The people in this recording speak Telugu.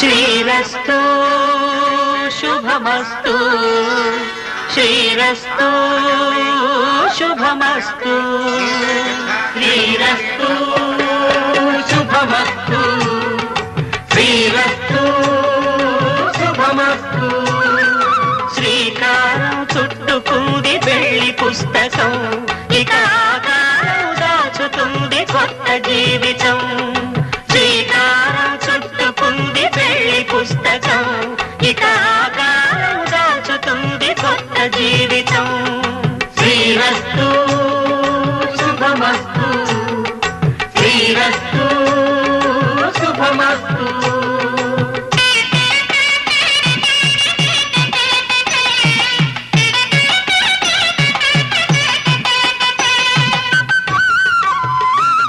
శ్రీరస్తు శుభమస్తు శ్రీరస్తు శుభమస్తు శ్రీరస్తు శుభమస్తు శ్రీరస్తు శుభమస్తు శ్రీకారం చుట్టుకుంది పెళ్లి పుస్తకం ఇక ఆకారం దాచుతుంది కొత్త జీవితం